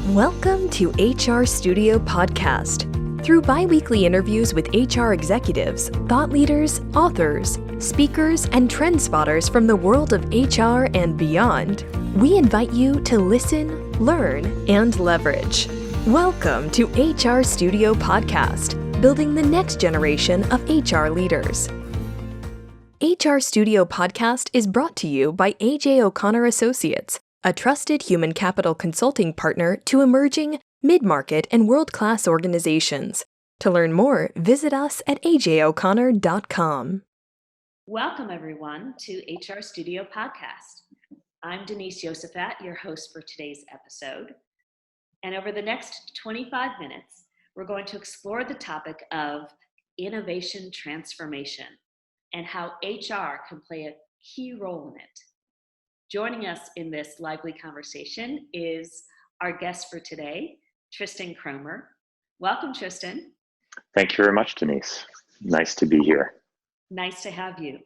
Welcome to HR Studio Podcast. Through bi-weekly interviews with HR executives, thought leaders, authors, speakers, and trend spotters from the world of HR and beyond, we invite you to listen, learn, and leverage. Welcome to HR Studio Podcast, building the next generation of HR leaders. HR Studio Podcast is brought to you by A.J. O'Connor Associates, a trusted human capital consulting partner to emerging, mid-market, and world-class organizations. To learn more, visit us at ajoconnor.com. Welcome, everyone, to HR Studio Podcast. I'm Denise Yosefat, your host for today's episode. And over the next 25 minutes, we're going to explore the topic of innovation transformation and how HR can play a key role in it. Joining us in this lively conversation is our guest for today, Tristan Kromer. Welcome, Tristan. Thank you very much, Denise. Nice to be here. Nice to have you.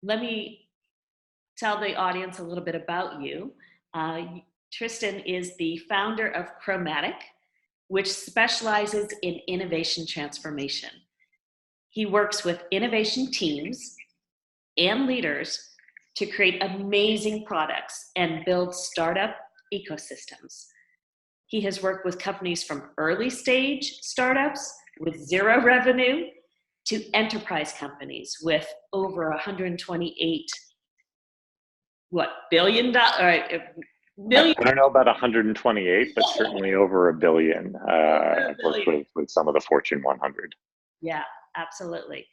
Let me tell the audience a little bit about you. Tristan is the founder of Kromatic, which specializes in innovation transformation. He works with innovation teams and leaders to create amazing products and build startup ecosystems. He has worked with companies from early stage startups with zero revenue to enterprise companies with over 128 billion. I don't know about 128, but certainly over $1 billion. I've worked with some of the Fortune 100. Yeah, absolutely.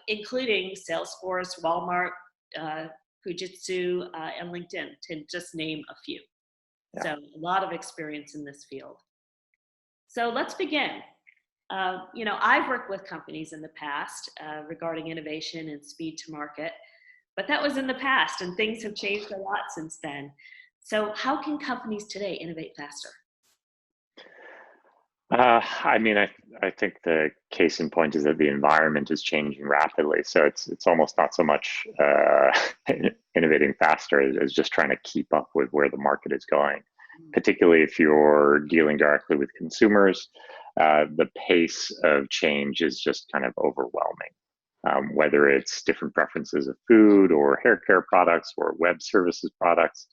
Including Salesforce, Walmart, Fujitsu, and LinkedIn, to just name a few. Yeah. So a lot of experience in this field. So let's begin. I've worked with companies in the past regarding innovation and speed to market, but that was in the past and things have changed a lot since then. So how can companies today innovate faster? I think the case in point is that the environment is changing rapidly. So it's almost not so much innovating faster as just trying to keep up with where the market is going. Particularly if you're dealing directly with consumers, the pace of change is just kind of overwhelming. Whether it's different preferences of food or hair care products or web services products,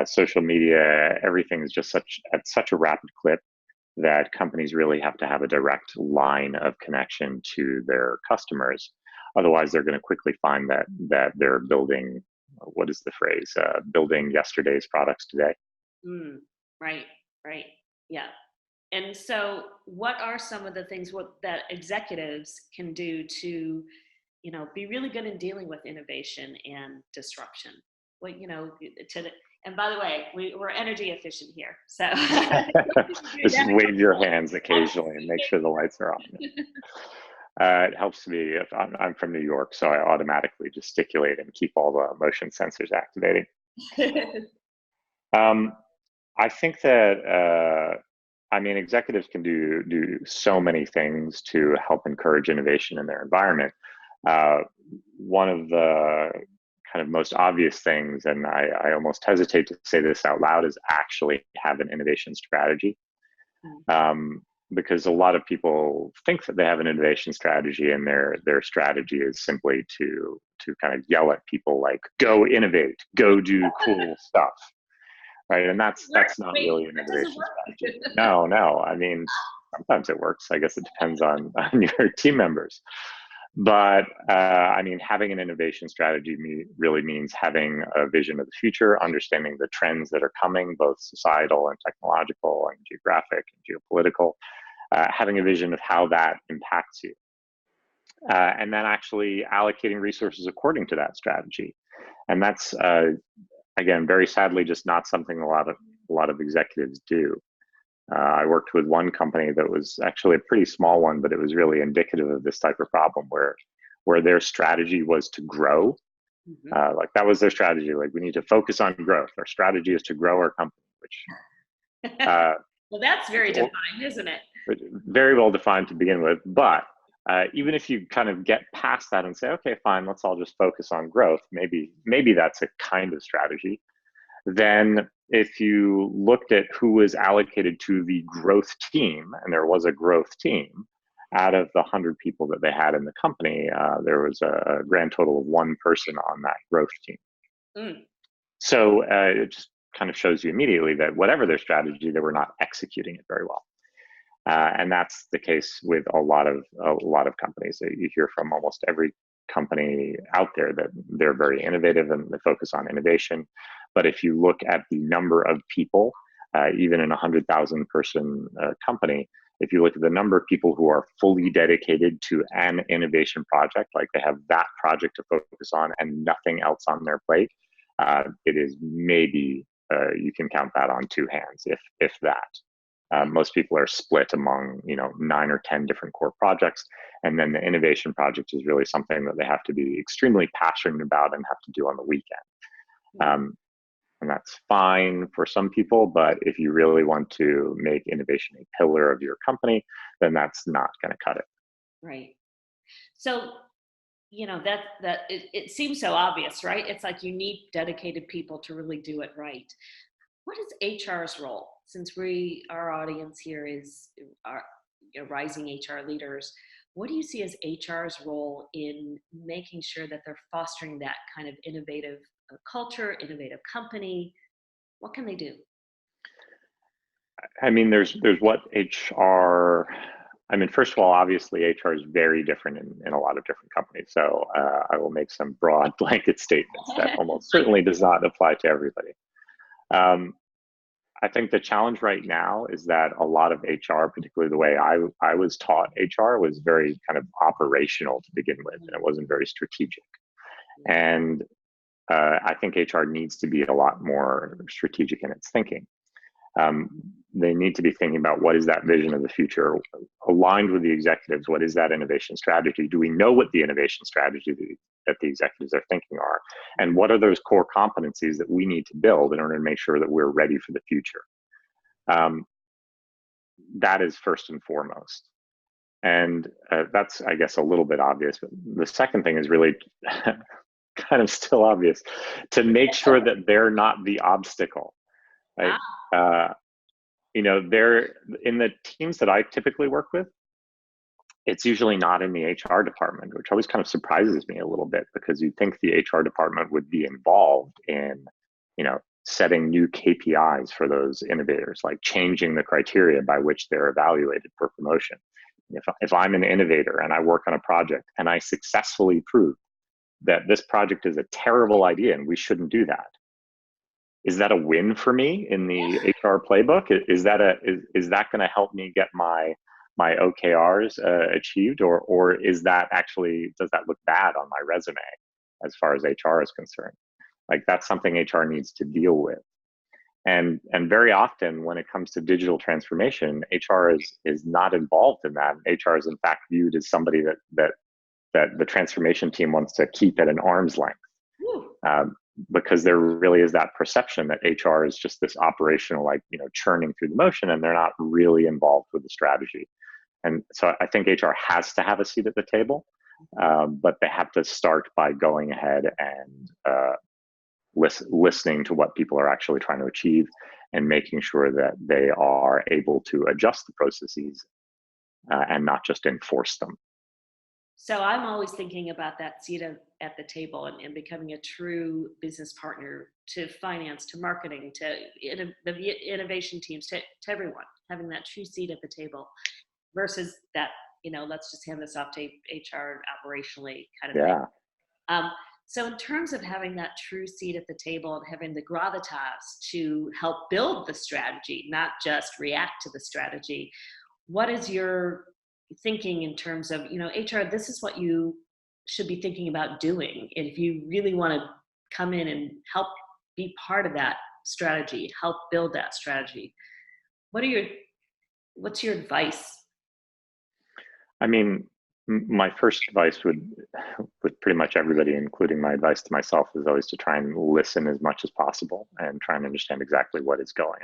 social media, everything is just at such a rapid clip that companies really have to have a direct line of connection to their customers. Otherwise, they're going to quickly find that they're building, what is the phrase, building yesterday's products today. Right, yeah. And so what are some of the things that executives can do to, be really good in dealing with innovation and disruption? And by the way, we're energy efficient here, so just wave your hands occasionally and make sure the lights are on. It helps me if I'm from New York, so I automatically gesticulate and keep all the motion sensors activating. I think that executives can do so many things to help encourage innovation in their environment. One of the kind of most obvious things, and I almost hesitate to say this out loud, is actually have an innovation strategy. Because a lot of people think that they have an innovation strategy and their strategy is simply to kind of yell at people like, go innovate, go do cool stuff. Right, and that's not really an innovation strategy. No. Sometimes it works. I guess it depends on your team members. But having an innovation strategy really means having a vision of the future, understanding the trends that are coming, both societal and technological and geographic and geopolitical, having a vision of how that impacts you, and then actually allocating resources according to that strategy. And that's again, very sadly, just not something a lot of executives do. I worked with one company that was actually a pretty small one, but it was really indicative of this type of problem where their strategy was to grow. Like that was their strategy. Like, we need to focus on growth. Our strategy is to grow our company, which well, that's very defined, isn't it? Very well defined to begin with. But even if you kind of get past that and say, okay, fine, let's all just focus on growth. Maybe that's a kind of strategy. Then if you looked at who was allocated to the growth team, and there was a growth team, out of the 100 people that they had in the company, there was a grand total of one person on that growth team. Mm. So it just kind of shows you immediately that whatever their strategy, they were not executing it very well. And that's the case with a lot of companies. You hear from almost every company out there that they're very innovative and they focus on innovation. But if you look at the number of people, even in a 100,000 person company, if you look at the number of people who are fully dedicated to an innovation project, like they have that project to focus on and nothing else on their plate, it is maybe you can count that on two hands, if that. Most people are split among 9 or 10 different core projects, and then the innovation project is really something that they have to be extremely passionate about and have to do on the weekend. And that's fine for some people, but if you really want to make innovation a pillar of your company, then that's not going to cut it. Right. So, that it seems so obvious, right? It's like you need dedicated people to really do it right. What is HR's role? Since our audience here is rising HR leaders, what do you see as HR's role in making sure that they're fostering that kind of innovative culture, innovative company? What can they do? I mean, there's what HR. I mean, first of all, obviously HR is very different in a lot of different companies. So I will make some broad blanket statements that almost certainly does not apply to everybody. I think the challenge right now is that a lot of HR, particularly the way I was taught HR, was very kind of operational to begin with, and it wasn't very strategic. And I think HR needs to be a lot more strategic in its thinking. They need to be thinking about what is that vision of the future, aligned with the executives. What is that innovation strategy? Do we know what the innovation strategy that the executives are thinking are? And what are those core competencies that we need to build in order to make sure that we're ready for the future? That is first and foremost. And that's, I guess, a little bit obvious. But the second thing is really kind of still obvious, to make sure that they're not the obstacle. Right? They're in the teams that I typically work with. It's usually not in the HR department, which always kind of surprises me a little bit, because you'd think the HR department would be involved in, setting new KPIs for those innovators, like changing the criteria by which they're evaluated for promotion. If I'm an innovator and I work on a project and I successfully prove that this project is a terrible idea and we shouldn't do that, is that a win for me in the HR playbook? Is that going to help me get my OKRs achieved, or is that actually, does that look bad on my resume as far as HR is concerned? Like, that's something HR needs to deal with. And very often when it comes to digital transformation, HR is not involved in that. HR is in fact viewed as somebody that the transformation team wants to keep at an arm's length. Because there really is that perception that HR is just this operational, churning through the motion, and they're not really involved with the strategy. And so I think HR has to have a seat at the table, but they have to start by going ahead and listening to what people are actually trying to achieve, and making sure that they are able to adjust the processes and not just enforce them. So I'm always thinking about that seat at the table and becoming a true business partner to finance, to marketing, to the innovation teams, to everyone, having that true seat at the table, versus that, let's just hand this off to HR operationally kind of thing. So in terms of having that true seat at the table and having the gravitas to help build the strategy, not just react to the strategy, what is your thinking in terms of, HR, this is what you should be thinking about doing if you really want to come in and help be part of that strategy, help build that strategy? What's your advice? I mean, my first advice would, with pretty much everybody, including my advice to myself, is always to try and listen as much as possible and try and understand exactly what is going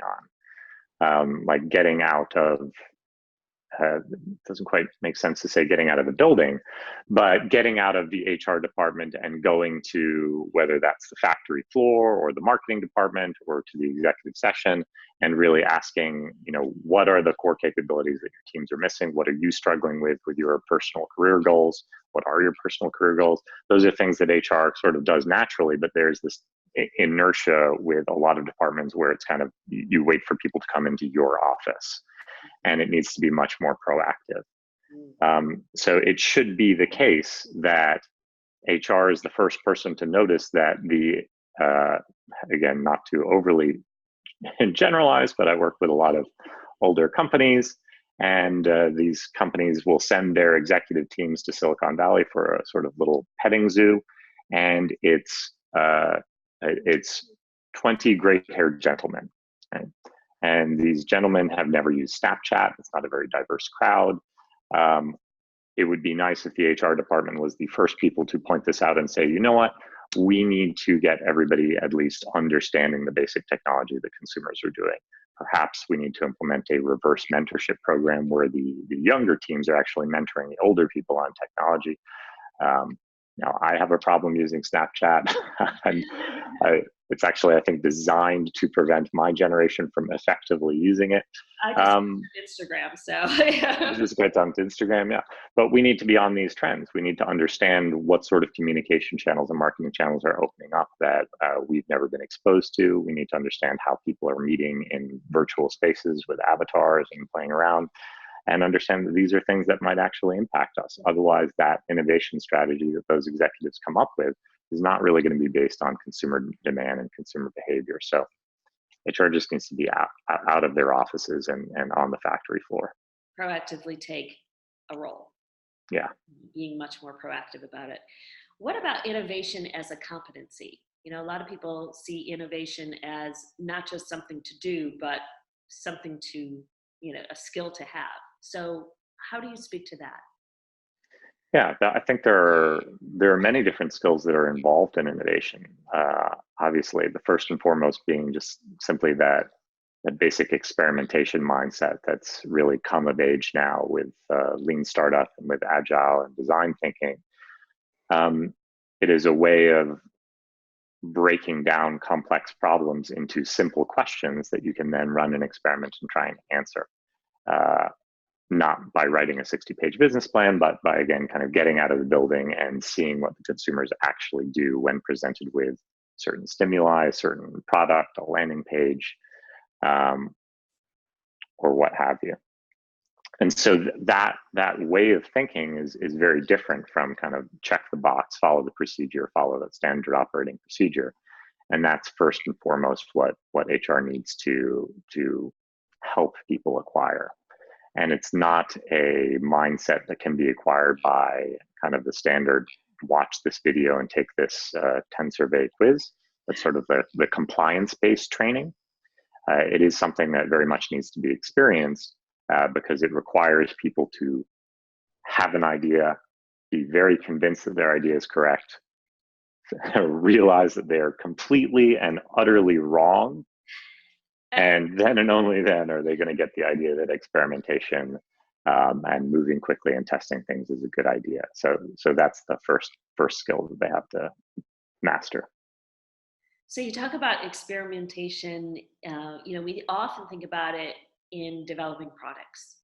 on. Like getting out of doesn't quite make sense to say getting out of the building, but getting out of the HR department and going to whether that's the factory floor or the marketing department or to the executive session and really asking, what are the core capabilities that your teams are missing? What are you struggling with your personal career goals? What are your personal career goals? Those are things that HR sort of does naturally, but there's this inertia with a lot of departments where it's kind of, you wait for people to come into your office, and it needs to be much more proactive. So it should be the case that HR is the first person to notice that again, not to overly generalize, but I work with a lot of older companies, and these companies will send their executive teams to Silicon Valley for a sort of little petting zoo, and it's 20 gray-haired gentlemen, right? And these gentlemen have never used Snapchat. It's not a very diverse crowd. It would be nice if the HR department was the first people to point this out and say, you know what, we need to get everybody at least understanding the basic technology that consumers are doing. Perhaps we need to implement a reverse mentorship program where the younger teams are actually mentoring the older people on technology. Now, I have a problem using Snapchat. And it's actually, I think, designed to prevent my generation from effectively using it. I just Instagram, so yeah. Just get onto Instagram, yeah. But we need to be on these trends. We need to understand what sort of communication channels and marketing channels are opening up that we've never been exposed to. We need to understand how people are meeting in virtual spaces with avatars and playing around, and understand that these are things that might actually impact us. Otherwise, that innovation strategy that those executives come up with is not really going to be based on consumer demand and consumer behavior. So HR just needs to be out of their offices and on the factory floor. Proactively take a role. Yeah. Being much more proactive about it. What about innovation as a competency? A lot of people see innovation as not just something to do, but something to, a skill to have. So how do you speak to that? Yeah, I think there are many different skills that are involved in innovation. Obviously, the first and foremost being just simply that basic experimentation mindset that's really come of age now with lean startup and with agile and design thinking. It is a way of breaking down complex problems into simple questions that you can then run an experiment and try and answer. Not by writing a 60-page business plan, but by, again, kind of getting out of the building and seeing what the consumers actually do when presented with certain stimuli, a certain product, a landing page, or what have you. And so that way of thinking is very different from kind of check the box, follow the procedure, follow that standard operating procedure. And that's first and foremost what HR needs to help people acquire. And it's not a mindset that can be acquired by kind of the standard, watch this video and take this 10 survey quiz. That's sort of the compliance-based training. It is something that very much needs to be experienced because it requires people to have an idea, be very convinced that their idea is correct, realize that they are completely and utterly wrong, and then and only then are they going to get the idea that experimentation and moving quickly and testing things is a good idea. So that's the first skill that they have to master. So you talk about experimentation. We often think about it in developing products.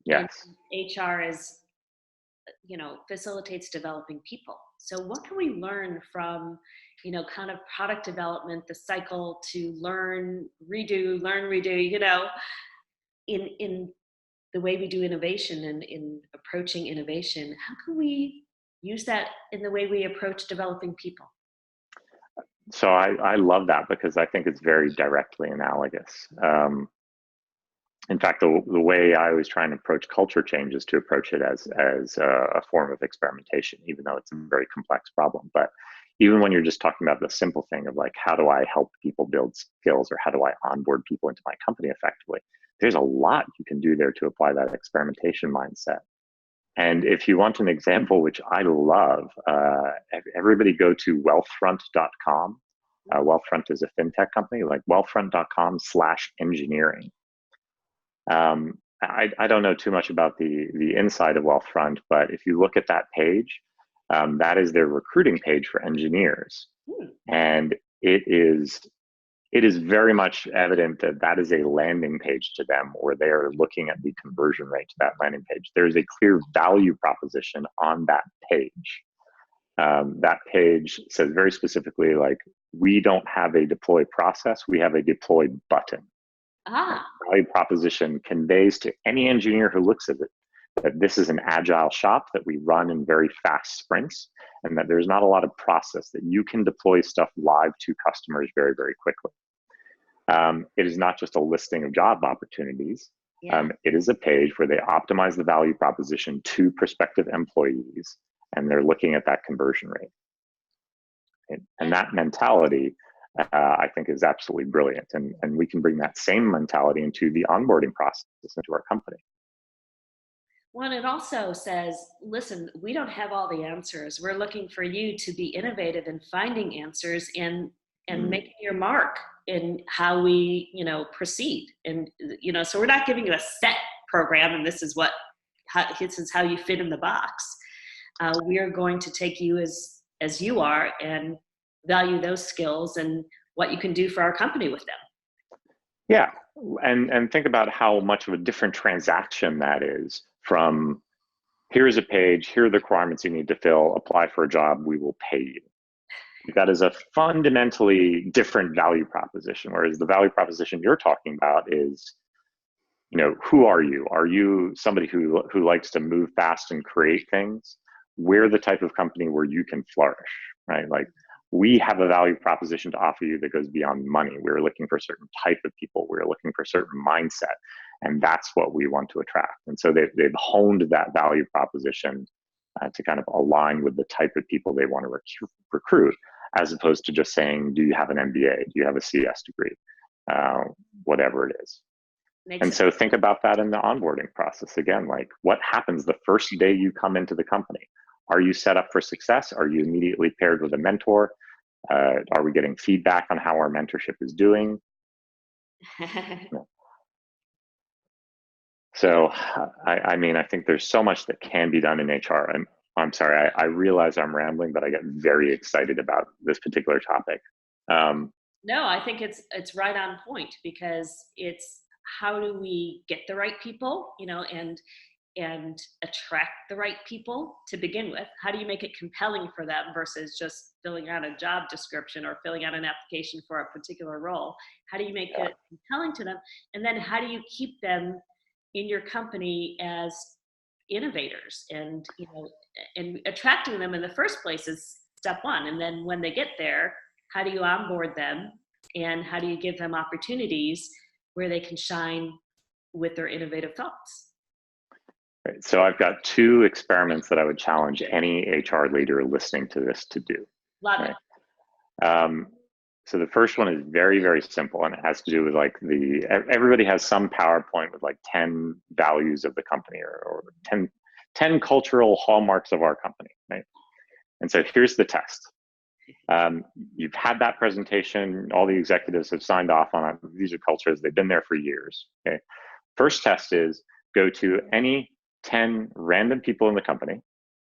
Yes. And HR is, facilitates developing people. So what can we learn from, kind of product development, the cycle to learn, redo, in the way we do innovation and in approaching innovation? How can we use that in the way we approach developing people? So I love that because I think it's very directly analogous. In fact, the way I always try and approach culture change is to approach it as a form of experimentation, even though it's a very complex problem. But even when you're just talking about the simple thing of like, how do I help people build skills, or how do I onboard people into my company effectively, there's a lot you can do there to apply that experimentation mindset. And if you want an example, which I love, everybody go to wealthfront.com. Wealthfront is a fintech company, like wealthfront.com/engineering. I don't know too much about the inside of Wealthfront, but if you look at that page, that is their recruiting page for engineers. And it is very much evident that that is a landing page to them, or they're looking at the conversion rate to that landing page. There's a clear value proposition on that page. That page says very specifically, like, we don't have a deploy process, we have a deploy button. Value proposition conveys to any engineer who looks at it that this is an agile shop, that we run in very fast sprints, and that there's not a lot of process, that you can deploy stuff live to customers very, very quickly. It is not just a listing of job opportunities. It is a page where they optimize the value proposition to prospective employees, and they're looking at that conversion rate. And that mentality, I think, is absolutely brilliant. And we can bring that same mentality into the onboarding process into our company. Well, it also says, listen, we don't have all the answers. We're looking for you to be innovative in finding answers and making your mark in how we, proceed. And, so we're not giving you a set program and this is how you fit in the box. We are going to take you as you are and value those skills and what you can do for our company with them. Yeah, and think about how much of a different transaction that is from, here's a page, here are the requirements you need to fill, apply for a job, we will pay you. That is a fundamentally different value proposition, whereas the value proposition you're talking about is, who are you? Are you somebody who likes to move fast and create things? We're the type of company where you can flourish, right? Like, we have a value proposition to offer you that goes beyond money. We're looking for a certain type of people. We're looking for a certain mindset, and that's what we want to attract. And so they've honed that value proposition to kind of align with the type of people they want to recruit, as opposed to just saying, do you have an MBA? Do you have a CS degree? Whatever it is. So think about that in the onboarding process. Again, like, what happens the first day you come into the company? Are you set up for success? Are you immediately paired with a mentor? Are we getting feedback on how our mentorship is doing? So, I think there's so much that can be done in HR. I'm sorry, I realize I'm rambling, but I get very excited about this particular topic. No, I think it's right on point, because it's, how do we get the right people, and attract the right people to begin with? How do you make it compelling for them versus just filling out a job description or filling out an application for a particular role? How do you make it compelling to them? And then how do you keep them in your company as innovators? And, and attracting them in the first place is step one. And then when they get there, how do you onboard them? And how do you give them opportunities where they can shine with their innovative thoughts? Right. So I've got two experiments that I would challenge any HR leader listening to this to do. Love it. So the first one is very, very simple, and it has to do with, like, everybody has some PowerPoint with like 10 values of the company, or 10 cultural hallmarks of our company, right? And so here's the test. You've had that presentation, all the executives have signed off on it. These are cultures, they've been there for years. Okay. First test is, go to any 10 random people in the company,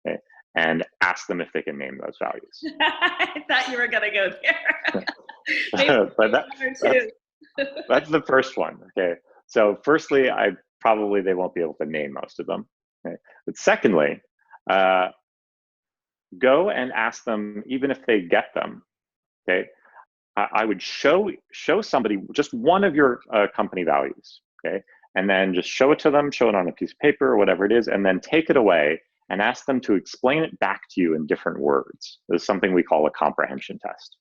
okay, and ask them if they can name those values. I thought you were going to go there. Maybe but that's the first one. Okay. So firstly, they won't be able to name most of them. Okay. But secondly, go and ask them, even if they get them. Okay. I would show somebody just one of your company values. Okay. And then just show it to them, show it on a piece of paper or whatever it is, and then take it away and ask them to explain it back to you in different words. There's something we call a comprehension test.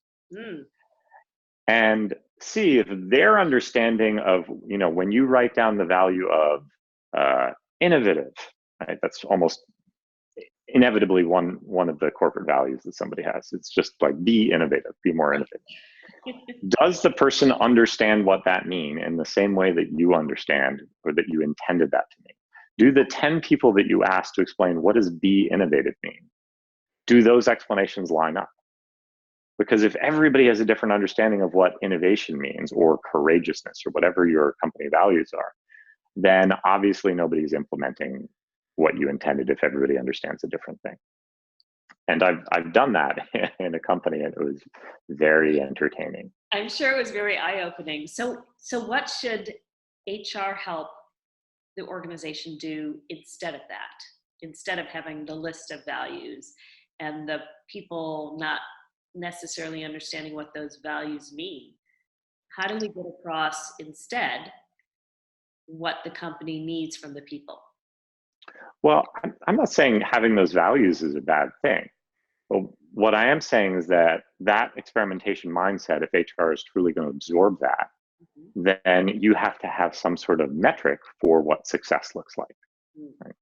And see if their understanding of, when you write down the value of innovative, right? That's almost inevitably one of the corporate values that somebody has. It's just like, be innovative, be more innovative. Does the person understand what that means in the same way that you understand, or that you intended that to mean? Do the 10 people that you asked to explain what does be innovative mean, do those explanations line up? Because if everybody has a different understanding of what innovation means, or courageousness, or whatever your company values are, then obviously nobody's implementing what you intended if everybody understands a different thing. And I've done that in a company, and it was very entertaining. I'm sure it was very eye-opening. So what should HR help the organization do instead of that? Instead of having the list of values and the people not necessarily understanding what those values mean, how do we get across instead what the company needs from the people? Well, I'm not saying having those values is a bad thing. But what I am saying is that experimentation mindset, if HR is truly going to absorb that, then you have to have some sort of metric for what success looks like. Right?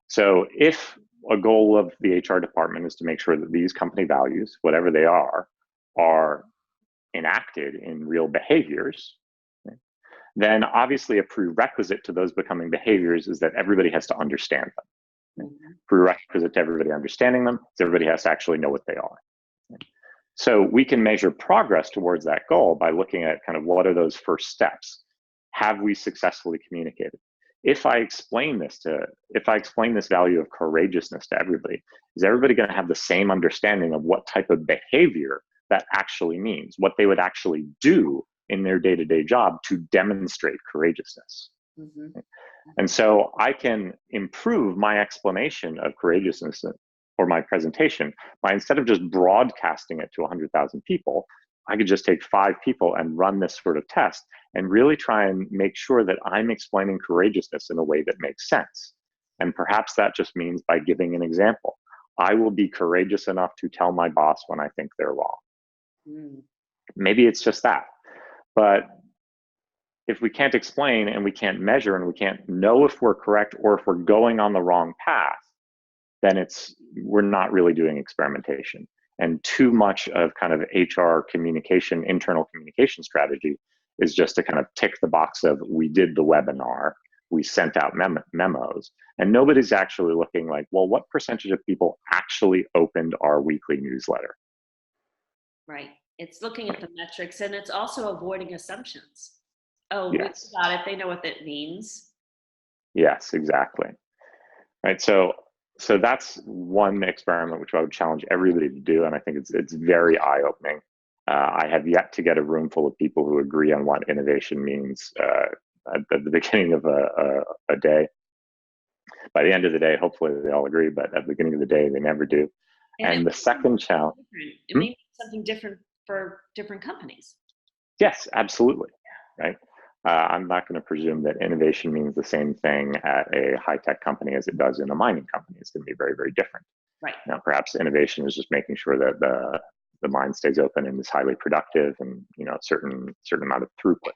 So if a goal of the HR department is to make sure that these company values, whatever they are enacted in real behaviors, right, then obviously a prerequisite to those becoming behaviors is that everybody has to understand them. Prerequisite to everybody understanding them is everybody has to actually know what they are. So we can measure progress towards that goal by looking at kind of what are those first steps. Have we successfully communicated? If I explain this value of courageousness to everybody, is everybody going to have the same understanding of what type of behavior that actually means, what they would actually do in their day-to-day job to demonstrate courageousness? And so I can improve my explanation of courageousness or my presentation by, instead of just broadcasting it to 100,000 people, I could just take 5 people and run this sort of test and really try and make sure that I'm explaining courageousness in a way that makes sense. And perhaps that just means by giving an example. I will be courageous enough to tell my boss when I think they're wrong. Maybe it's just that. But if we can't explain and we can't measure and we can't know if we're correct or if we're going on the wrong path, then we're not really doing experimentation. And too much of kind of HR communication, internal communication strategy is just to kind of tick the box of, we did the webinar, we sent out memos, and nobody's actually looking like, well, what percentage of people actually opened our weekly newsletter? Right. It's looking at the metrics, and it's also avoiding assumptions. Oh, yes. We got it. They know what that means. Yes, exactly. Right. So that's one experiment which I would challenge everybody to do, and I think it's very eye-opening. I have yet to get a room full of people who agree on what innovation means at the beginning of a day. By the end of the day, hopefully they all agree, but at the beginning of the day, they never do. And the second challenge, it may be something different for different companies. Yes, absolutely. Right. I'm not going to presume that innovation means the same thing at a high-tech company as it does in a mining company. It's going to be very, very different. Right. Now, perhaps innovation is just making sure that the mine stays open and is highly productive, and a certain amount of throughput.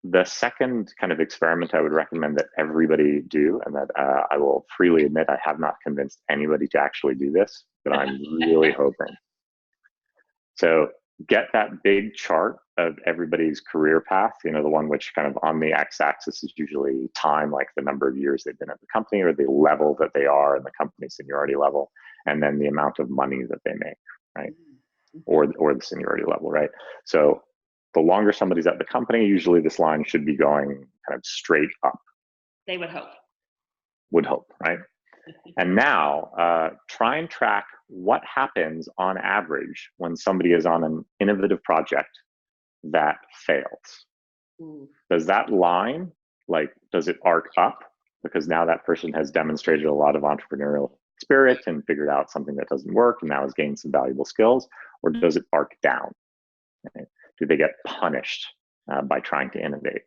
The second kind of experiment I would recommend that everybody do, and that I will freely admit I have not convinced anybody to actually do this, but I'm really hoping. So get that big chart of everybody's career path, the one which kind of on the x-axis is usually time, like the number of years they've been at the company or the level that they are in the company seniority level, and then the amount of money that they make, right? Or the seniority level, right? So the longer somebody's at the company, usually this line should be going kind of straight up. They would hope. Would hope, right? And now try and track what happens on average when somebody is on an innovative project that fails. Does that line, does it arc up because now that person has demonstrated a lot of entrepreneurial spirit and figured out something that doesn't work and now has gained some valuable skills, or does it arc down? Right? Do they get punished by trying to innovate?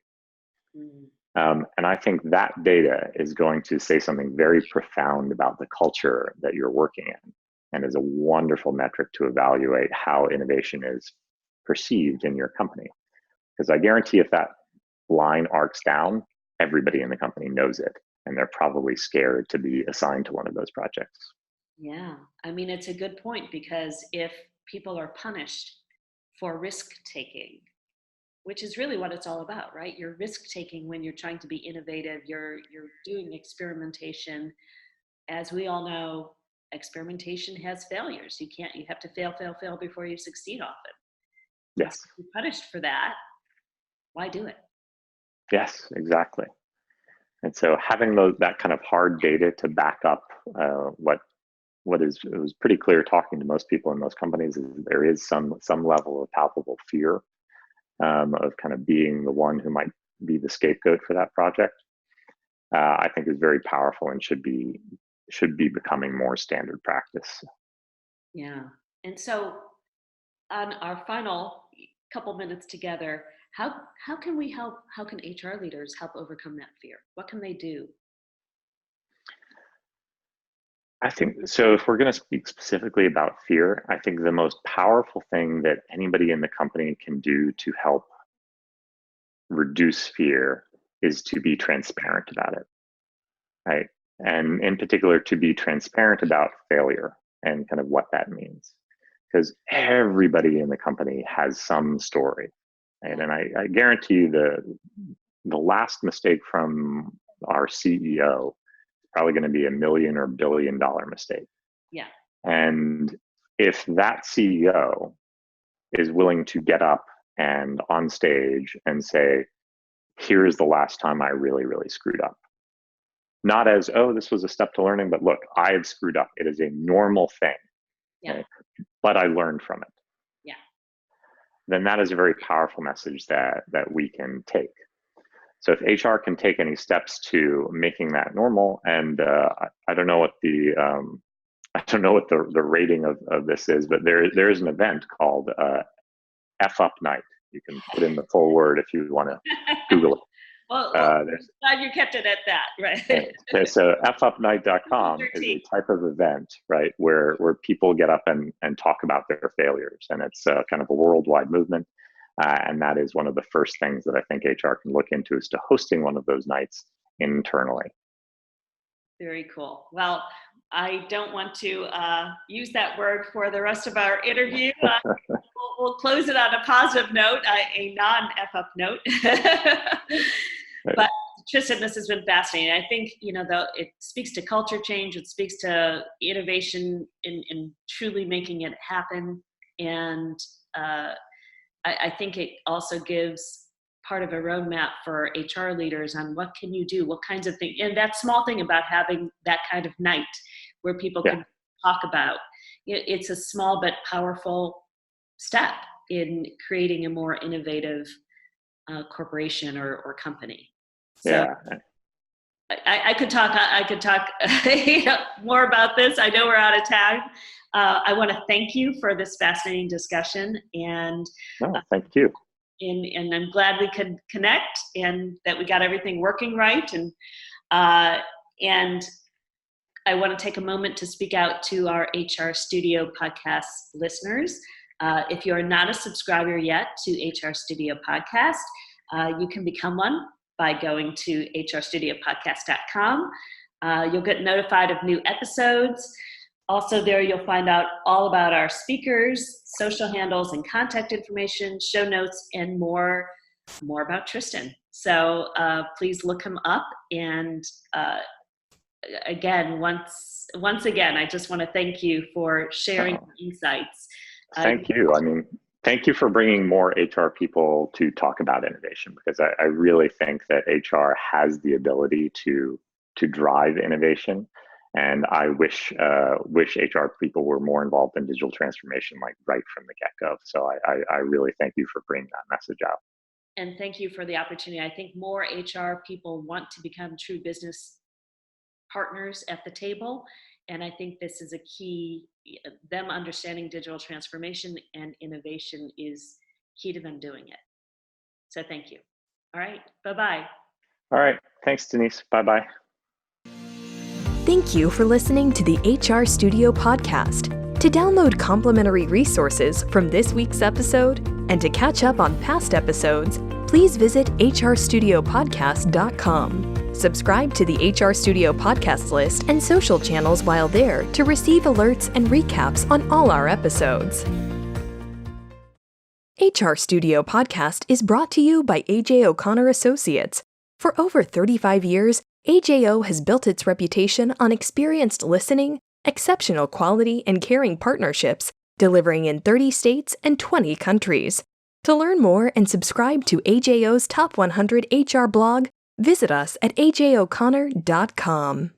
And I think that data is going to say something very profound about the culture that you're working in, and is a wonderful metric to evaluate how innovation is perceived in your company. Because I guarantee if that line arcs down, everybody in the company knows it, and they're probably scared to be assigned to one of those projects. Yeah, I mean, it's a good point, because if people are punished for risk-taking, which is really what it's all about, right? You're risk-taking when you're trying to be innovative, you're doing experimentation. As we all know, experimentation has failures. You have to fail before you succeed often. Yes. If you're punished for that, why do it? Yes, exactly. And so having that kind of hard data to back up it was pretty clear talking to most people in most companies is there is some level of palpable fear of kind of being the one who might be the scapegoat for that project. I think is very powerful and should be becoming more standard practice. Yeah. And so on our final couple minutes together, how can we help? How can HR leaders help overcome that fear? What can they do? I think so. If we're going to speak specifically about fear, I think the most powerful thing that anybody in the company can do to help reduce fear is to be transparent about it, right? And in particular, to be transparent about failure and kind of what that means. Because everybody in the company has some story, right? And I guarantee you the last mistake from our CEO is probably going to be $1 million or $1 billion mistake. Yeah. And if that CEO is willing to get up and on stage and say, here's the last time I really, really screwed up. Not as, oh, this was a step to learning, but look, I have screwed up. It is a normal thing. Yeah. Right? But I learned from it. Yeah. Then that is a very powerful message that we can take. So if HR can take any steps to making that normal, and I don't know what the rating of this is, but there is an event called F Up Night. You can put in the full word if you want to Google it. Well, glad you kept it at that, right? Okay, so fupnight.com is a type of event, right, where people get up and talk about their failures, and it's kind of a worldwide movement, and that is one of the first things that I think HR can look into is to hosting one of those nights internally. Very cool. Well, I don't want to use that word for the rest of our interview. We'll close it on a positive note, a non-F-up note. But Tristan, this has been fascinating. I think, it speaks to culture change. It speaks to innovation in truly making it happen. And I think it also gives part of a roadmap for HR leaders on what can you do, what kinds of things. And that small thing about having that kind of night where people can talk about, it's a small but powerful step in creating a more innovative corporation or company. So I could talk more about this. I know we're out of time. I want to thank you for this fascinating discussion, and thank you. And I'm glad we could connect and that we got everything working right. And I want to take a moment to speak out to our HR Studio podcast listeners. If you are not a subscriber yet to HR Studio Podcast, you can become one by going to hrstudiopodcast.com. You'll get notified of new episodes. Also there, you'll find out all about our speakers, social handles and contact information, show notes, and more about Tristan. So please look him up. And again, once again, I just want to thank you for sharing insights. Thank you. I mean, thank you for bringing more HR people to talk about innovation, because I really think that HR has the ability to drive innovation. And I wish HR people were more involved in digital transformation, like right from the get-go. So I really thank you for bringing that message out. And thank you for the opportunity. I think more HR people want to become true business partners at the table. And I think this is a key, them understanding digital transformation and innovation is key to them doing it. So thank you. All right, bye-bye. All right, thanks, Denise. Bye-bye. Thank you for listening to the HR Studio podcast. To download complimentary resources from this week's episode and to catch up on past episodes, please visit hrstudiopodcast.com. Subscribe to the HR Studio podcast list and social channels while there to receive alerts and recaps on all our episodes. HR Studio Podcast is brought to you by A.J. O'Connor Associates. For over 35 years, AJO has built its reputation on experienced listening, exceptional quality, and caring partnerships, delivering in 30 states and 20 countries. To learn more and subscribe to AJO's Top 100 HR blog, visit us at ajoconnor.com.